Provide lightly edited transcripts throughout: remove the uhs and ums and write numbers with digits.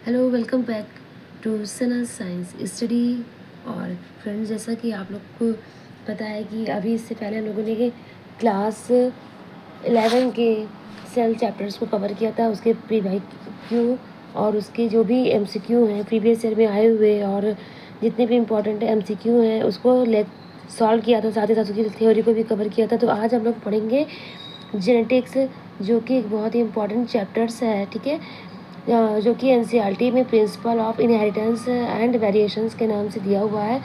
Hello, welcome back to Sana science study. और friends, जैसा कि आप लोग को पता है कि अभी इससे पहले हम लोगों ने क्लास 11 के सेल चैप्टर्स को कवर किया था, उसके क्यू और उसके जो भी MCQ हैं प्रीवियस ईयर में आए हुए और जितने भी इम्पोर्टेंट MCQ हैं उसको सॉल्व किया था, साथ ही साथ उसकी थ्योरी को भी कवर किया था। तो आज हम लोग पढ़ेंगे जेनेटिक्स, जो कि एक बहुत ही इम्पोर्टेंट चैप्टर्स है, ठीक है, जो कि NCERT में principle of inheritance and variations के नाम से दिया हुआ है।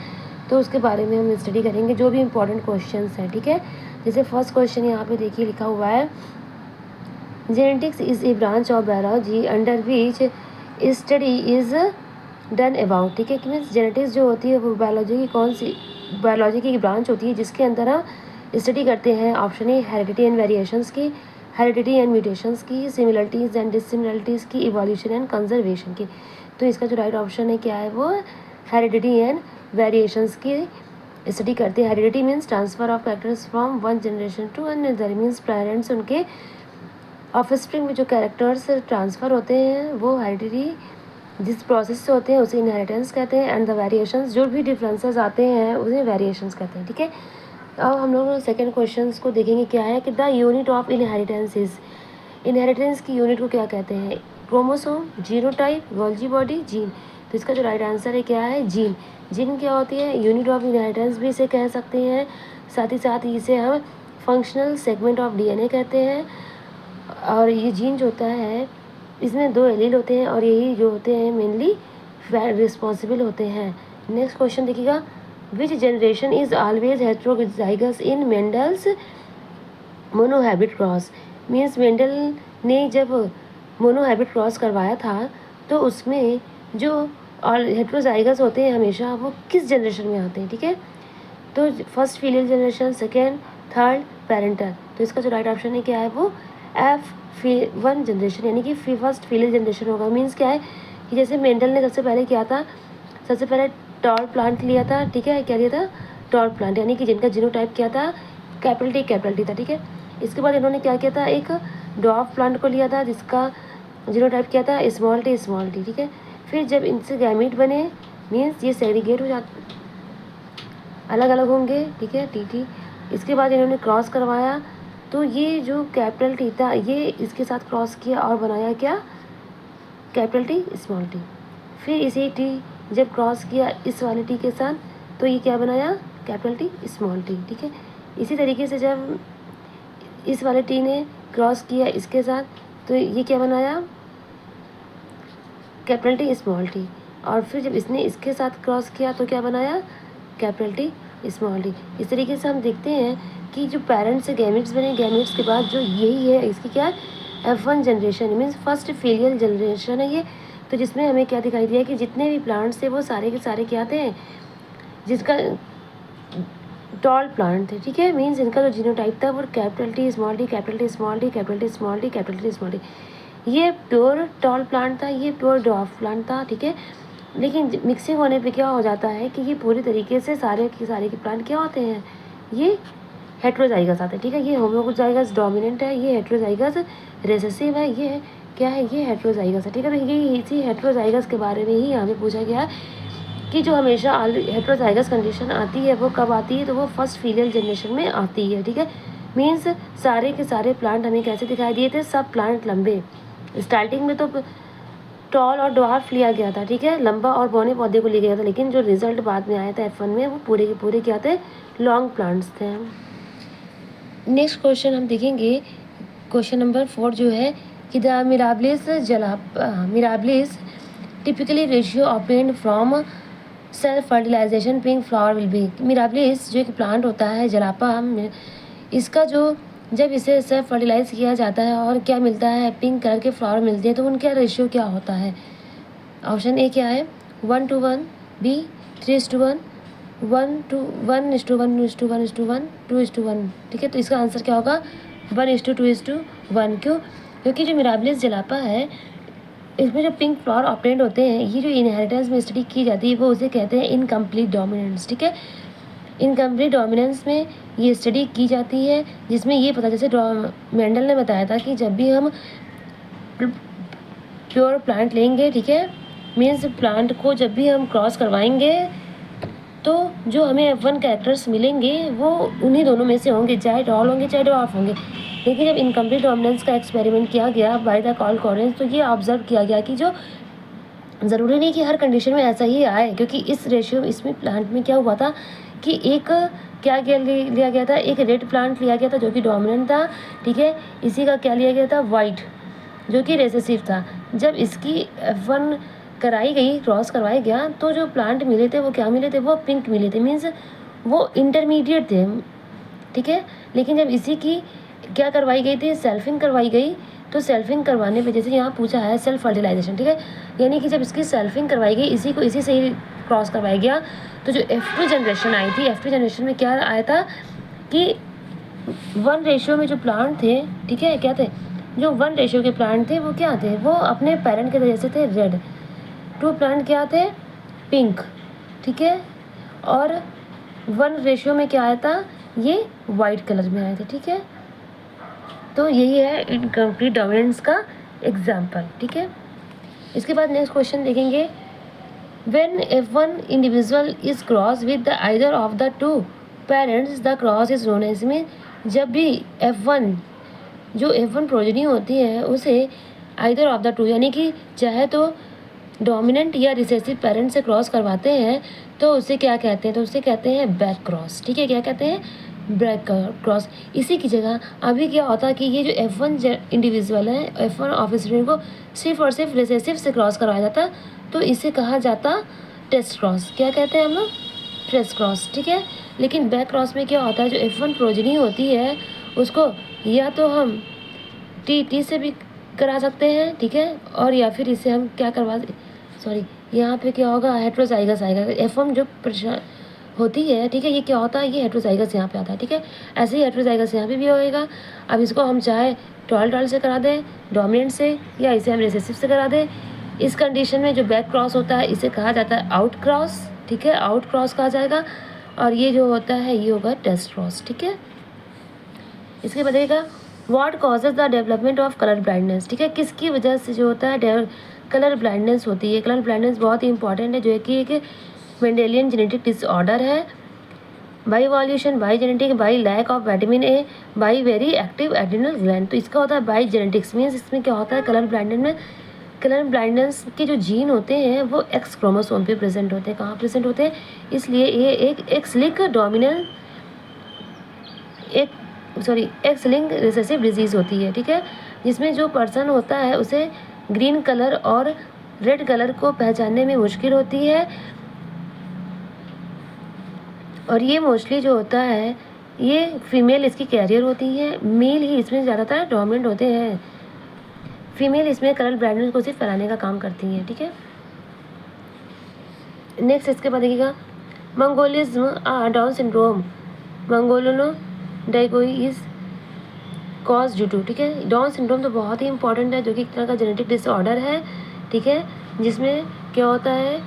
तो उसके बारे में हम स्टडी करेंगे, जो भी इम्पोर्टेंट क्वेश्चंस हैं, ठीक है। जैसे फर्स्ट क्वेश्चन यहाँ पे देखिए लिखा हुआ है, genetics is a branch of biology under which study is done about, ठीक है। कि मीन्स जेनेटिक्स जो होती है वो बायोलॉजी की ब्रांच होती है जिसके अंदर हम स्टडी करते हैं। Option A heredity and variations की, हेरिडिटी एंड म्यूटेशंस की, सिमिलरिटीज़ एंड डिसिमिलरिटीज़ की, इवोल्यूशन एंड कंजर्वेशन की। तो इसका जो राइट ऑप्शन है क्या है, वो हेरिडिटी एंड वेरिएशंस की स्टडी करते हैं। Heredity means transfer of characters from one generation to another, means parents उनके ऑफस्प्रिंग में जो कैरेक्टर्स ट्रांसफ़र होते हैं वो हेरिडिटी जिस प्रोसेस से होते हैं उसे इनहेरिटेंस कहते हैं। एंड द वेरिएशंस, जो भी डिफरेंसेस आते हैं उसे वेरिएशंस कहते हैं, ठीक है। अब हम लोग सेकेंड क्वेश्चन को देखेंगे, क्या है कि the unit of inheritance is, inheritance की यूनिट को क्या कहते हैं? Chromosome, genotype, Golgi body, gene. तो इसका जो राइट आंसर है क्या है? जीन। जीन क्या होती है? यूनिट ऑफ इनहेरिटेंस भी इसे कह सकते हैं, साथ ही साथ इसे हम फंक्शनल सेगमेंट ऑफ DNA कहते हैं। और ये जीन जो होता है इसमें 2 एलील होते हैं और यही जो होते हैं मेनली रिस्पॉन्सिबल होते हैं। नेक्स्ट क्वेश्चन देखिएगा, which generation is always heterozygous in Mendel's monohybrid cross. Means Mendel ने जब मोनोहैबिट क्रॉस करवाया था तो उसमें जो और हेट्रोजाइगस होते हैं हमेशा वो किस जनरेशन में आते हैं, ठीक है। तो first filial generation, second, third, parental. तो इसका जो राइट ऑप्शन है क्या है, वो F1 जनरेशन, यानी कि फर्स्ट फीलियल जनरेशन होगा। मीन्स क्या है कि जैसे मेंडल ने सबसे पहले किया था, सबसे पहले टॉल प्लांट लिया था, ठीक है। क्या लिया था? टॉल प्लांट, यानी कि जिनका जीनोटाइप क्या था? कैपिटल टी था, ठीक है। इसके बाद इन्होंने क्या किया था? एक डॉफ प्लांट को लिया था जिसका जीनोटाइप क्या था? स्मॉल टी, ठीक है। फिर जब इनसे गैमीट बने, मीन्स ये सेग्रीगेट हो जाते, अलग अलग होंगे, ठीक है, टी। इसके बाद इन्होंने क्रॉस करवाया, तो ये जो कैपिटल टी था ये इसके साथ क्रॉस किया और बनाया क्या? Capital T, small T. फिर इसी टी जब क्रॉस किया इस वाले टी के साथ, तो ये क्या बनाया? कैपिटल टी, स्मॉल टी, ठीक है। इसी तरीके से जब इस वाले टी ने क्रॉस किया इसके साथ, तो ये क्या बनाया? Capital T, small T. और फिर जब इसने इसके साथ क्रॉस किया तो क्या बनाया? Capital T, small T. इस तरीके से हम देखते हैं कि जो पेरेंट्स से गैमेट्स बने, गैमेट्स के बाद जो यही है इसकी क्या है? F1 generation, means first filial generation है ये। तो जिसमें हमें क्या दिखाई दिया कि जितने भी प्लांट्स थे वो सारे के सारे क्या थे? जिसका टॉल प्लांट थे, ठीक है। मीन्स इनका जो जीनोटाइप था वो capital T, small T, capital T, small T, capital T, small T, capital T, small T. ये प्योर टॉल प्लांट था, ये प्योर डॉफ प्लांट था, ठीक है। लेकिन मिक्सिंग होने पे क्या हो जाता है कि ये पूरी तरीके से सारे के प्लांट क्या होते हैं? ये हेट्रोजाइगस आते हैं, ठीक है। ये होमोजाइगस डोमिनेंट है, ये हेट्रोजाइगस रिसेसिव है, ये क्या है? ये हेट्रोजाइगस है, ठीक है। तो ये इसी हेट्रोजाइगस के बारे में ही हमें पूछा गया है कि जो हमेशा हेट्रोजाइगस कंडीशन आती है वो कब आती है? तो वो फर्स्ट फीलियल जनरेशन में आती है, ठीक है। मीन्स सारे के सारे प्लांट हमें कैसे दिखाई दिए थे? सब प्लांट लंबे। स्टार्टिंग में तो टॉल और ड्वार्फ लिया गया था, ठीक है, लंबा और बौने पौधे को लिया गया था, लेकिन जो रिजल्ट बाद में आया था F1 में वो पूरे के पूरे क्या थे? लॉन्ग प्लांट्स थे। नेक्स्ट क्वेश्चन हम देखेंगे, क्वेश्चन नंबर 4 जो है कि the Mirabilis typically ratio obtained from self fertilization pink flower will be. Mirabilis जो एक प्लांट होता है जलापा, इसका जो जब इसे सेल्फ फर्टिलाइज किया जाता है और क्या मिलता है? पिंक कलर के फ्लावर मिलते हैं, तो उनका रेशियो क्या होता है? ऑप्शन ए क्या है? 1:1, बी 3:1, 1:1:1:1:1, 2:1, ठीक है। तो इसका आंसर क्या होगा? 1:2:1। क्यों? क्योंकि जो मिराबलिस जलापा है इसमें जो पिंक फ्लावर ऑब्टेन्ड होते हैं, ये जो इनहेरिटेंस में स्टडी की जाती है वो उसे कहते हैं इनकम्प्लीट डोमिनेंस, ठीक है। इनकम्प्लीट डोमिनेंस में ये स्टडी की जाती है जिसमें ये पता, जैसे मेंडल ने बताया था कि जब भी हम प्योर प्लांट लेंगे, ठीक है, मीन्स प्लांट को जब भी हम क्रॉस करवाएंगे तो जो हमें F1 कैरेक्टर्स मिलेंगे वो उन्हीं दोनों में से होंगे, चाहे टॉल होंगे चाहे ड्वार्फ होंगे। लेकिन जब इनकम्प्लीट डोमिनेंस का एक्सपेरिमेंट किया गया बाय द कार्ल कॉरेंस, तो ये ऑब्जर्व किया गया कि जो ज़रूरी नहीं कि हर कंडीशन में ऐसा ही आए, क्योंकि इस रेशियो इसमें प्लांट में क्या हुआ था कि एक क्या लिया गया था, एक रेड प्लांट लिया गया था जो कि डोमिनेंट था, ठीक है। इसी का क्या लिया गया था, वाइट, जो कि रिसेसिव था। जब इसकी F1 कराई गई, क्रॉस करवाया गया, तो जो प्लांट मिले थे वो क्या मिले थे, वो पिंक मिले थे, मीन्स वो इंटरमीडिएट थे, ठीक है। लेकिन जब इसी की क्या करवाई गई थी, सेल्फिंग करवाई गई, तो सेल्फिंग करवाने पे जैसे यहाँ पूछा है सेल्फ फर्टिलाइजेशन, ठीक है, यानी कि जब इसकी सेल्फिंग करवाई गई, इसी से ही क्रॉस करवाया गया, तो जो F2 जनरेशन आई थी, F2 जनरेशन में क्या आया था कि 1 रेशियो में जो प्लांट थे, ठीक है, क्या थे, जो 1 रेशियो के प्लांट थे वो क्या थे, वो अपने पेरेंट के जैसे थे रेड, 2 प्लांट क्या थे, पिंक, ठीक है, और 1 रेशियो में क्या आया था, ये वाइट कलर में आए थे, ठीक है। तो यही है इनकम्प्लीट डोमिनेंस का एग्जाम्पल, ठीक है। इसके बाद नेक्स्ट क्वेश्चन देखेंगे, when F1 individual is cross with the either of the 2 parents the cross is known as, में जब भी F1 जो F1 प्रोजेनी होती है उसे आइदर ऑफ द 2 यानी कि चाहे तो डोमिनेंट या रिसेसिव पेरेंट से क्रॉस करवाते हैं तो उसे क्या कहते हैं, तो उसे कहते हैं बैक क्रॉस, ठीक है। क्या कहते हैं, बैक क्रॉस। इसी की जगह अभी क्या होता है कि ये जो F1 इंडिविजुअल है, F1 ऑफिसर को सिर्फ और सिर्फ रिसेसिव से क्रॉस करवाया जाता, तो इसे कहा जाता टेस्ट क्रॉस। क्या कहते हैं हम लोग, टेस्ट क्रॉस, ठीक है। लेकिन बैक क्रॉस में क्या होता है, जो F1 प्रोजेनी होती है उसको या तो हम टी से भी करा सकते हैं, ठीक है, और या फिर इसे हम क्या करवा, सॉरी यहाँ पे क्या होगा, हेट्रोजाइगस आएगा। F1 जो होती है, ठीक है, ये क्या होता है, ये हेट्रोजाइगस यहाँ पे आता है, ठीक है। ऐसे ही हेट्रोजाइगस यहाँ पे भी होएगा। अब इसको हम चाहे टॉल से करा दें, डोमिनेंट से, या इसे हम रिसेसिव से करा दें। इस कंडीशन में जो बैक क्रॉस होता है इसे कहा जाता है आउट क्रॉस, ठीक है, आउट क्रॉस कहा जाएगा। और ये जो होता है ये होगा टेस्ट क्रॉस, ठीक है। इसके बताइएगा, what causes the development of colour blindness, ठीक है, किसकी वजह से जो होता है कलर ब्लाइंडनेस होती है। कलर ब्लाइंडनेस बहुत ही इंपॉर्टेंट है, जो है कि एक मेंडेलियन जेनेटिक डिसऑर्डर है, by evolution, by genetic, by lack of vitamin A, by very active adrenal gland. तो इसका होता है बाई जेनेटिक्स, मीन्स इसमें क्या होता है, कलर ब्लाइंडनेस में कलर ब्लाइंडनेस के जो जीन होते हैं वो एक्स क्रोमोसोम पे प्रेजेंट होते हैं। कहाँ प्रेजेंट होते हैं, इसलिए ये एक एक्स लिंक रिसेसिव डिजीज़ होती है, ठीक है, जिसमें जो पर्सन होता है उसे ग्रीन कलर और रेड कलर को पहचानने में मुश्किल होती है। और ये मोस्टली जो होता है ये फीमेल इसकी कैरियर होती है, मेल ही इसमें ज़्यादातर डोमिनेंट होते हैं। फीमेल इसमें कलर ब्लाइंडनेस को सिर्फ फैलाने का काम करती हैं, ठीक है। नेक्स्ट इसके बाद देखिएगा, मंगोलिज्म डाउन सिंड्रोम, मंगोलोनो डाइगोई इज कॉज ड्यू टू, ठीक है। डाउन सिंड्रोम तो बहुत ही इंपॉर्टेंट है, जो कि एक तरह का जेनेटिक डिसऑर्डर है, ठीक है, जिसमें क्या होता है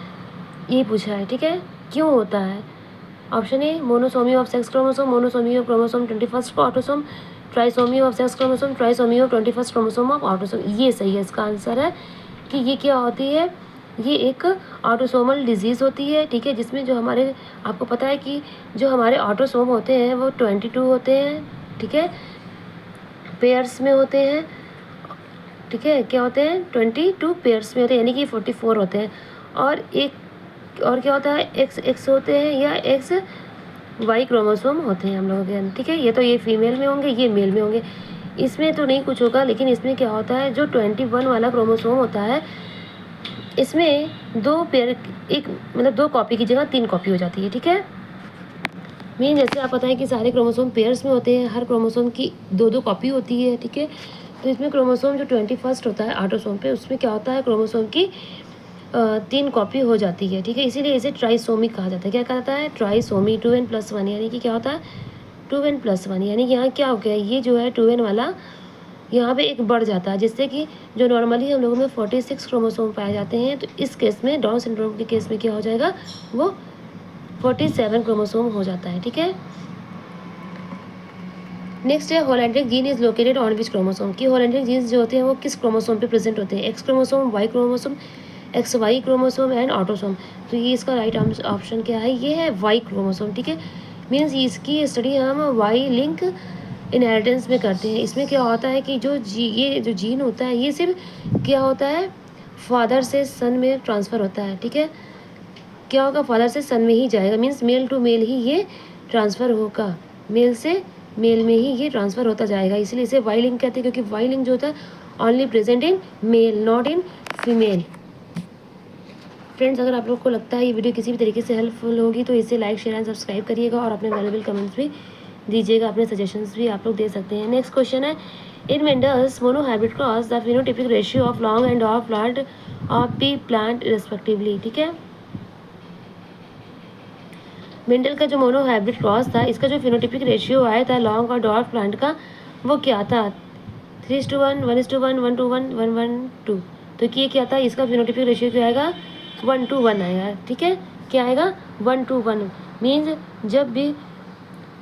ये पूछा है, ठीक है, क्यों होता है। Option A, monosomy of sex chromosome, monosomy of chromosome 21 autosome, trisomy of sex chromosome, trisomy of 21 chromosome of autosome. ये सही है, इसका आंसर है कि ये क्या होती है, ये एक ऑटोसोमल डिजीज़ होती है, ठीक है, जिसमें जो हमारे, आपको पता है कि जो हमारे ऑटोसोम होते हैं वो 22 होते हैं, ठीक है, पेयर्स में होते हैं, ठीक है, क्या होते हैं 22 पेयर्स में होते हैं, यानी कि 44 होते हैं। और एक और क्या होता है, एक्स होते हैं या एक्स वाई क्रोमोसोम होते हैं हम लोगों के अंदर, ठीक है। ये तो ये फीमेल में होंगे, ये मेल में होंगे, इसमें तो नहीं कुछ होगा। लेकिन इसमें क्या होता है, जो 21 वाला क्रोमोसोम होता है इसमें 2 पेयर, एक मतलब 2 कॉपी की जगह 3 कॉपी हो जाती है, ठीक है। मेन जैसे आप पता है कि सारे क्रोमोसोम पेयर्स में होते हैं, हर क्रोमोसोम की 2-2 कॉपी होती है, ठीक है। तो इसमें क्रोमोसोम जो 21 होता है ऑटोसोम पे, उसमें क्या होता है, क्रोमोसोम की 3 कॉपी हो जाती है, ठीक है, इसीलिए इसे ट्राइसोमी कहा जाता है। क्या कहता है, ट्राइसोमी, 2n+1, यानी कि क्या होता है 2n+1, यानी कि यहाँ क्या हो गया, ये जो है 2n वाला यहाँ पे एक बढ़ जाता है, जिससे कि जो नॉर्मली हम लोगों में 46 क्रोमोसोम पाए जाते हैं, तो इस केस में डाउन सिंड्रोम के केस में क्या हो जाएगा, वो 47 क्रोमोसोम हो जाता है, ठीक है। नेक्स्ट है, holandric gene is located on which chromosome, की होलैंड्रिक जीन्स जो होते हैं वो किस क्रोमोसोम पे प्रेजेंट होते हैं, X chromosome, Y chromosome X Y chromosome and autosome. तो ये इसका राइट ऑप्शन क्या है, ये है वाई क्रोमोसोम, ठीक है। मीन्स इसकी स्टडी हम वाई लिंक इनहेरिटेंस में करते हैं। इसमें क्या होता है कि ये जो जीन होता है ये सिर्फ क्या होता है, फादर से सन में ट्रांसफ़र होता है, ठीक है। क्या होगा, फादर से सन में ही जाएगा, मीन्स मेल टू मेल ही ये ट्रांसफ़र होगा, मेल से मेल में ही ये ट्रांसफ़र होता जाएगा। इसलिए इसे वाई लिंक कहते हैं, क्योंकि वाई लिंक जो होता है only present in male, not in female. Friends, अगर आप लोग को लगता है ये वीडियो किसी भी तरीके से हेल्पफुल होगी तो इसे लाइक, शेयर एंड सब्सक्राइब करिएगा और अपने वैल्यूएबल कमेंट्स भी दीजिएगा, अपने सजेशंस भी आप लोग दे सकते हैं। नेक्स्ट क्वेश्चन है, in Mendel's monohybrid cross the phenotypic ratio of long and dwarf plant of the plant respectively, ठीक है। मेंडल का जो मोनोहाइब्रिड क्रॉस था, इसका जो फिनोटिपिक रेशियो आया था लॉन्ग और डॉर्फ प्लांट का, वो क्या था, 3:1, 1:1, 1:1, 1:1:2। तो ये क्या था, इसका फिनोटिपिक रेशियो क्या आएगा, 1:1 आएगा, ठीक है। क्या आएगा, 1:1। मीन्स जब भी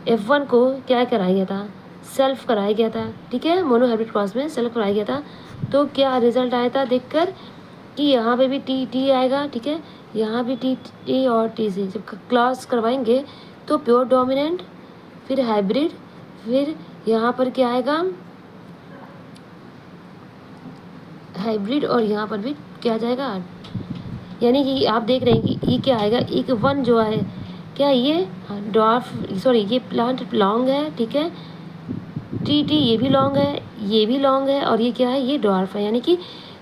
F1 को क्या कराया गया था, सेल्फ कराया गया था, ठीक है। मोनोहाइब्रिड क्रॉस में सेल्फ कराया गया था, तो क्या रिजल्ट आया था देखकर कि यहाँ पे भी टी आएगा, ठीक है। यहाँ भी टी और टी से जब क्लास करवाएंगे तो प्योर डोमिनेंट, फिर हाइब्रिड, फिर यहाँ पर क्या आएगा, हाइब्रिड, और यहाँ पर भी क्या आ जाएगा, यानी कि आप देख रहे हैं कि ये क्या आएगा, एक 1 जो है क्या, ये डॉर्फ, सॉरी ये प्लांट लॉन्ग है, ठीक है। टी ये भी लॉन्ग है, ये भी लॉन्ग है, और ये क्या है, ये डॉर्फ है। यानी कि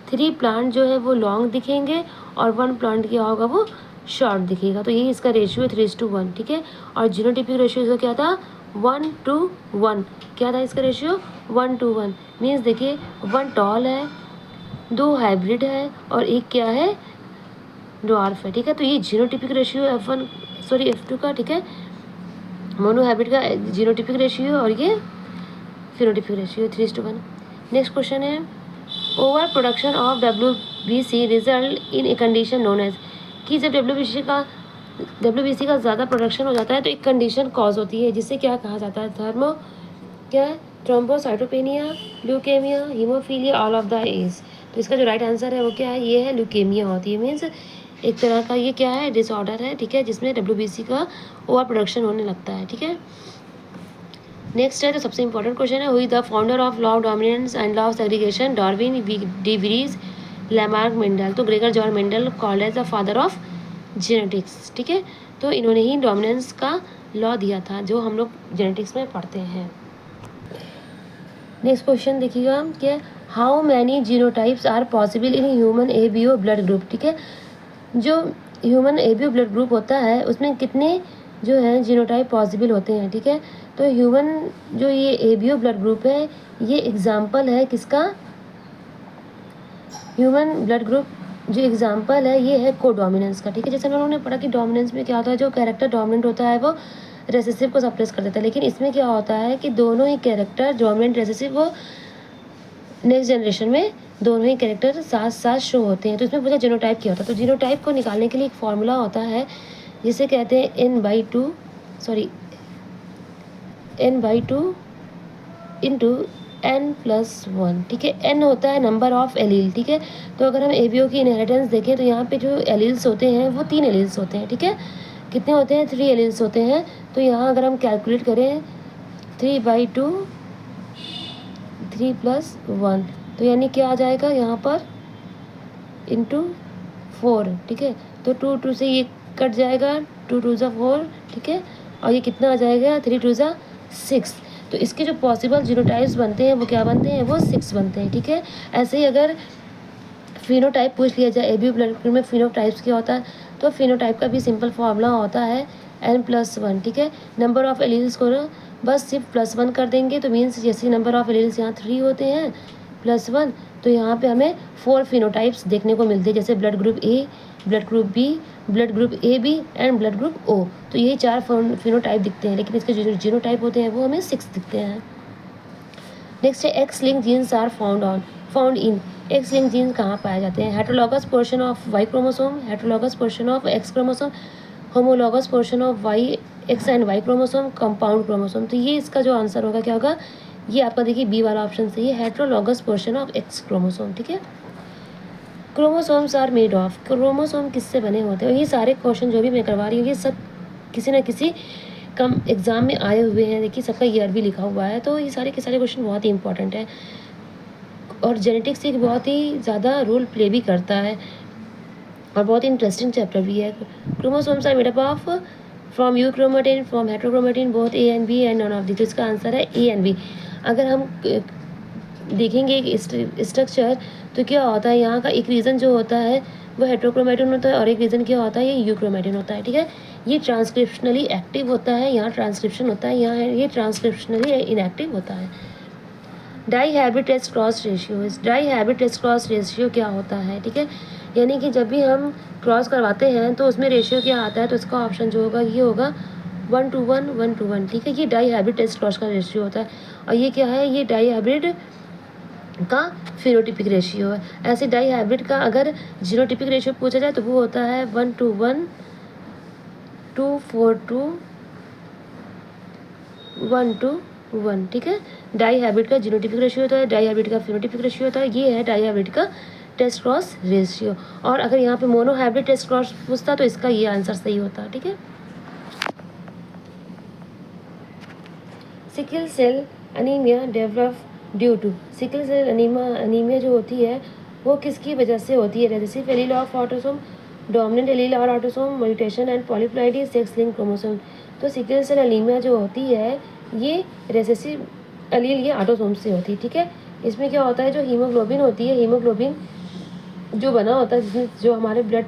3 प्लांट जो है वो लॉन्ग दिखेंगे और 1 प्लांट क्या होगा, वो शॉर्ट दिखेगा। तो ये इसका रेशियो 3:1, ठीक है। और जीनोटिपिक रेशियो इसका क्या था, 1:1। क्या था इसका रेशियो, 1:1। मीन्स देखिए 1 टॉल है, 2 हाइब्रिड है और एक क्या है, डॉर्फ है, ठीक है। तो ये जीनोटिपिक रेशियो F2 का, ठीक है, मोनोहाइब्रिड का जीनोटिपिक रेशियो, और ये फिनोटिपिक रेशियो 3:1। नेक्स्ट क्वेश्चन है, over production of WBC result in a condition known as, कि जब WBC का ज़्यादा प्रोडक्शन हो जाता है तो एक कंडीशन कॉज होती है जिसे क्या कहा जाता है, क्या है, thrombocytopenia, leukaemia, haemophilia, all of the age. तो इसका जो राइट आंसर है वो क्या है, ये है ल्यूकेमिया होती है। मीन्स एक तरह का ये क्या है, डिसऑर्डर है, ठीक है, जिसमें WBC का ओवर प्रोडक्शन होने लगता है, ठीक है। नेक्स्ट है, तो सबसे इंपॉर्टेंट क्वेश्चन है, who the founder of law of dominance and law of segregation, Darwin, de Vries, Lamarck, Mendel. तो Gregor John Mendel called as the father of genetics, ठीक है। तो इन्होंने ही डोमिनेंस का लॉ दिया था, जो हम लोग जेनेटिक्स में पढ़ते हैं। नेक्स्ट क्वेश्चन देखिएगा, क्या, how many genotypes are possible in human ABO blood group, ठीक है। जो ह्यूमन ABO ब्लड ग्रुप होता है उसमें कितने जो है जीनोटाइप पॉसिबल होते हैं, ठीक है। तो ह्यूमन जो ये ABO ब्लड ग्रुप है, ये एग्जाम्पल है किसका, ह्यूमन ब्लड ग्रुप जो एग्जाम्पल है ये है कोडोमिनेंस का, ठीक है। जैसे हम लोगों ने पढ़ा कि डोमिनेंस में क्या होता है, जो कैरेक्टर डोमिनेंट होता है वो रेसेसिव को सप्रेस कर देता है, लेकिन इसमें क्या होता है कि दोनों ही कैरेक्टर डोमिनेंट, रेसेसिव, वो नेक्स्ट जनरेशन में दोनों ही कैरेक्टर साथ साथ शो होते हैं। तो इसमें पूछा जीनोटाइप क्या होता है, तो जीनोटाइप को निकालने के लिए एक फॉर्मूला होता है जिसे कहते हैं n/2 इंटू n+1, ठीक है। n होता है नंबर ऑफ एलील, ठीक है। तो अगर हम ABO की इनहेरिटेंस देखें तो यहाँ पे जो एलील्स होते हैं वो 3 एलील्स होते हैं, ठीक है। कितने होते हैं, 3 एलील्स होते हैं। तो यहाँ अगर हम कैलकुलेट करें 3/2 3+1, तो यानी क्या आ जाएगा यहाँ पर, इंटू 4, ठीक है। तो 2 से ये कट जाएगा, 2 2 ज़ा 4, ठीक है। और ये कितना आ जाएगा, 3 2 ज़ा 6। तो इसके जो पॉसिबल जीनोटाइप्स बनते हैं वो क्या बनते हैं, वो 6 बनते हैं, ठीक है। ऐसे ही अगर फिनोटाइप पूछ लिया जाए ABO ब्लड ग्रुप में फिनोटाइप्स क्या होता है, तो फिनोटाइप का भी सिंपल फार्मूला होता है n+1, ठीक है। नंबर ऑफ एलील्स को बस सिर्फ +1 कर देंगे, तो मीन्स जैसे नंबर ऑफ एलील्स यहाँ 3 होते हैं +1, तो यहाँ पे हमें 4 फिनोटाइप्स देखने को मिलते हैं, जैसे blood group A, blood group B, blood group AB and blood group O। तो ये 4 फिनोटाइप दिखते हैं, लेकिन इसके जो जीनोटाइप होते हैं वो हमें 6 दिखते हैं। नेक्स्ट है, X linked genes are found in, X linked genes कहाँ पाए जाते हैं, heterologous portion of Y chromosome, heterologous portion of X chromosome, homologous portion of Y X and Y chromosome, compound chromosome. तो ये इसका जो आंसर होगा क्या होगा, ये आपका देखिए बी वाला ऑप्शन सही है, heterologous portion of X chromosome, ठीक है। Chromosomes are made of, chromosome किससे बने होते हैं। ये सारे क्वेश्चन जो भी मैं करवा रही हूँ ये सब किसी ना किसी कम एग्ज़ाम में आए हुए हैं। देखिए सबका ईयर भी लिखा हुआ है, तो ये सारे के सारे क्वेश्चन बहुत ही इंपॉर्टेंट है और जेनेटिक्स एक बहुत ही ज़्यादा रोल प्ले भी करता है और बहुत ही इंटरेस्टिंग चैप्टर भी है। Chromosomes are made up of from euchromatin, from heterochromatin, both A and B and none of the. तो इसका आंसर है ए एंड बी। अगर हम देखेंगे एक स्ट्रक्चर तो क्या होता है, यहाँ का एक रीज़न जो होता है वो हेट्रोक्रोमेटिन होता है और एक रीज़न क्या होता है, ये यूक्रोमेटिन होता है। ठीक है, ये ट्रांसक्रिप्शनली एक्टिव होता है, यहाँ ट्रांसक्रिप्शन होता है, यहाँ ये ट्रांसक्रिप्शनली इनएक्टिव होता है। Dihybrid test cross ratio, इस dihybrid test cross ratio क्या होता है। ठीक है, यानी कि जब भी हम क्रॉस करवाते हैं तो उसमें रेशियो क्या आता है, तो इसका ऑप्शन जो होगा ये होगा 1:1, 1:1। ठीक है, ये डाई हाइब्रिड टेस्ट क्रॉस का रेशियो होता है और ये क्या है, ये डाई हाइब्रिड का फिनोटिपिक रेशियो है। ऐसे डाई हाइब्रिड का अगर जीनोटिपिक रेशियो पूछा जाए तो वो होता है 1:1, 2:4, 1:1। ठीक है, डाई हाइब्रिड का जीनोटिपिक रेशियो होता है, डाई हाइब्रिड का फिनोटिपिक रेशियो होता है। ये है डाई हाइब्रिड का टेस्ट क्रॉस रेशियो। और अगर यहाँ पे मोनो हाइब्रिड टेस्ट क्रॉस पूछता तो इसका ये आंसर सही होता। ठीक है, sickle cell anaemia develop due to, sickle cell anaemia जो होती है वो किसकी वजह से होती है। Recessive allele of autosome, dominant allele और autosome mutation and polyploidy sex link chromosome. तो सिकल सेल अनीमिया जो होती है ये रेसेसिव एलील ये ऑटोसोम से होती है। ठीक है, इसमें क्या होता है, जो हीमोग्लोबिन होती है, हीमोग्लोबिन जो बना होता है जिसमें जो हमारे ब्लड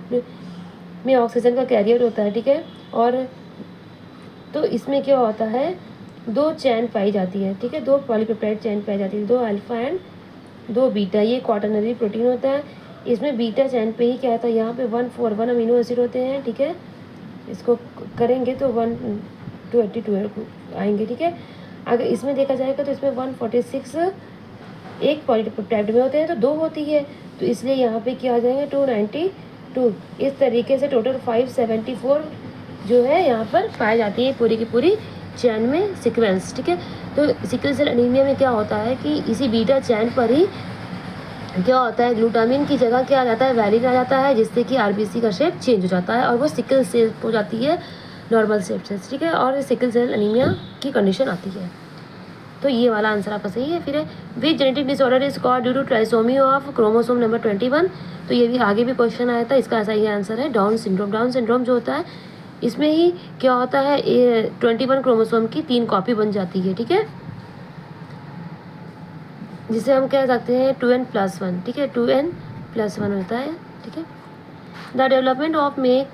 में ऑक्सीजन का कैरियर होता है। ठीक है, और तो इसमें क्या होता है, दो चैन पाई जाती है। ठीक है, दो पॉलीपेप्टाइड चैन पाई जाती है, दो अल्फा एंड दो बीटा। ये क्वाटरनरी प्रोटीन होता है, इसमें बीटा चैन पे ही क्या होता है, यहाँ पे 141 अमीनो एसिड होते हैं। ठीक है, इसको करेंगे तो 182 आएंगे। ठीक है, अगर इसमें देखा जाएगा तो इसमें 146 एक पॉलीपेप्टाइड में होते हैं तो दो होती है, तो इसलिए यहाँ पे क्या आ जाएंगे 292। इस तरीके से टोटल 574 जो है यहाँ पर पाई जाती है पूरी की पूरी चैन में सीक्वेंस। ठीक है, तो सिकल सेल एनीमिया में क्या होता है कि इसी बीटा चैन पर ही क्या होता है, ग्लूटामिन की जगह क्या आ जाता है, वैलिन आ जाता है, जिससे कि आरबीसी का शेप चेंज हो जाता है और वो सिकल सेल हो जाती है नॉर्मल शेप से। ठीक है, और सिकल सेल एनीमिया की कंडीशन आती है। तो ये वाला आंसर आपका सही है। फिर है which genetic disorder is called due to trisomy of chromosome number 21। तो ये भी आगे भी क्वेश्चन आया था, इसका सही आंसर है डाउन सिंड्रोम। डाउन सिंड्रोम जो होता है इसमें ही क्या होता है, 21 क्रोमोसोम की 3 कॉपी बन जाती है। ठीक है, जिसे हम कह सकते हैं 2n+1। ठीक है, 2n+1 होता है। ठीक है, the development of make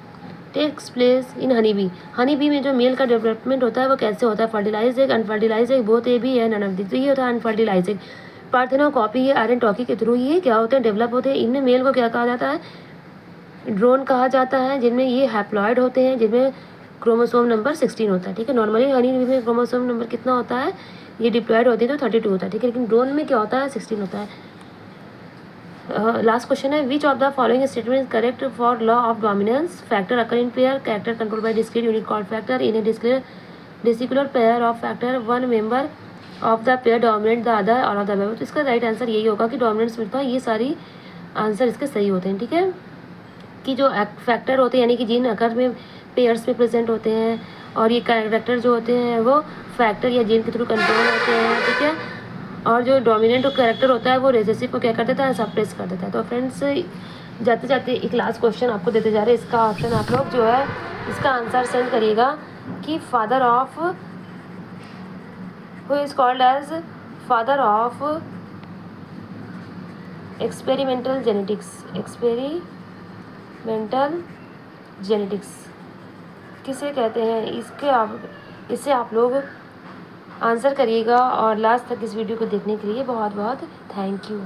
takes place in honey bee. Honey bee में जो मेल का डेवलपमेंट होता है वो कैसे होता है, fertilise egg, unfertilise egg, both A B and none of the. तो ये होता है अनफर्टिलाइज एग। पार्थेनो कॉपी ये आयरन टॉकी के थ्रू ये क्या होते हैं, डेवलप होते हैं। इनमें मेल को क्या कहा जाता है, ड्रोन कहा जाता है, जिनमें ये हैप्लॉइड होते हैं, जिनमें क्रोमोसोम नंबर 16 होता है। ठीक है, नॉर्मली हनी में क्रोमोसोम नंबर कितना होता है, ये डिप्लॉयड होती है तो 32 होता है। ठीक है, लेकिन ड्रोन में क्या होता है 16 होता है। लास्ट क्वेश्चन है which of the following statement is correct for law of dominance, factor occur in pair, character control by discrete unit called factor, in a dissimilar pair of factor, one member of the pair dominate the other all of the above. तो इसका right answer यही होगा कि dominance मिलता है, ये सारी answer इसके सही होते हैं। ठीक है, कि जो फैक्टर होते हैं यानी कि जीन अकर में पेयर्स में प्रेजेंट होते हैं और ये कैरेक्टर जो होते हैं वो फैक्टर या जीन के थ्रू कंट्रोल होते हैं। ठीक है, और जो डोमिनेंट कैरेक्टर होता है वो रेसेसिव को क्या कर देता है, सप्रेस कर देता है। तो फ्रेंड्स जाते जाते एक लास्ट क्वेश्चन आपको देते जा रहे हैं, इसका ऑप्शन आप लोग जो है इसका आंसर सेंड करिएगा कि father of who is called as father of experimental genetics किसे कहते हैं, इससे आप लोग आंसर करिएगा। और लास्ट तक इस वीडियो को देखने के लिए बहुत बहुत थैंक यू।